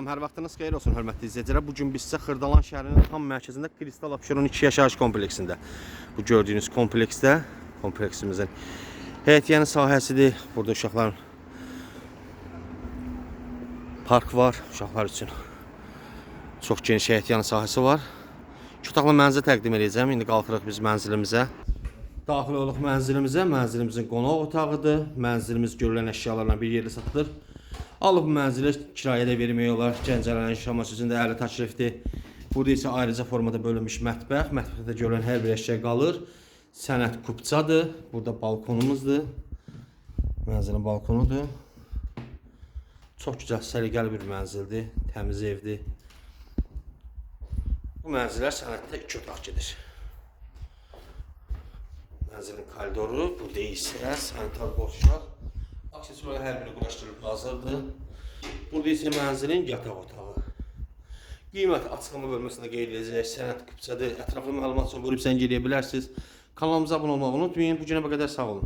Salam, hər vaxtınız xeyir olsun, hörmətli izləyicilər. Bugün biz sizə Xırdalan şəhərinin tam mərkəzində Kristal Abşeron 2 yaşayış kompleksində, bu gördüyünüz kompleksimizin həyətyanı sahəsidir. Burada uşaqlar park var, uşaqlar üçün çox geniş həyətyanı sahəsi var. 2 otaqlı mənzil təqdim edəcəm. İndi qalxırıq biz mənzilimizə. Daxil oluq mənzilimizə. Mənzilimizin qonaq otağıdır. Mənzilimiz görülən əşyalarla bir yerdə satılır. Alıb bu mənzili kirayədə vermək olar. Gəncələrin yaşaması üçün də əli təklifdir. Burada isə ayrıca formada bölünmüş mətbəx. Mətbəxdə görülən hər bir əşya qalır. Sənət kupçadır. Burada balkonumuzdur. Mənzilin balkonudur. Çox gözəl, səliqəli bir mənzildir. Təmiz evdir. Bu mənzillər sənətdə 2 otaq gedir. Mənzilin koridoru, burada isə sanitar boşluq. Aksesuarlar hər biri quraşdırılıb hazırdır. Burada isə mənzilin yataq otağı. Qiymət açıqlama bölməsində qeyd edəcək sənət kupçadır. Ətraflı məlumat üçün buyurub sən giriyə bilərsiniz. Kanalımıza abunə olmağı unutmayın. Bu günə qədər sağ olun.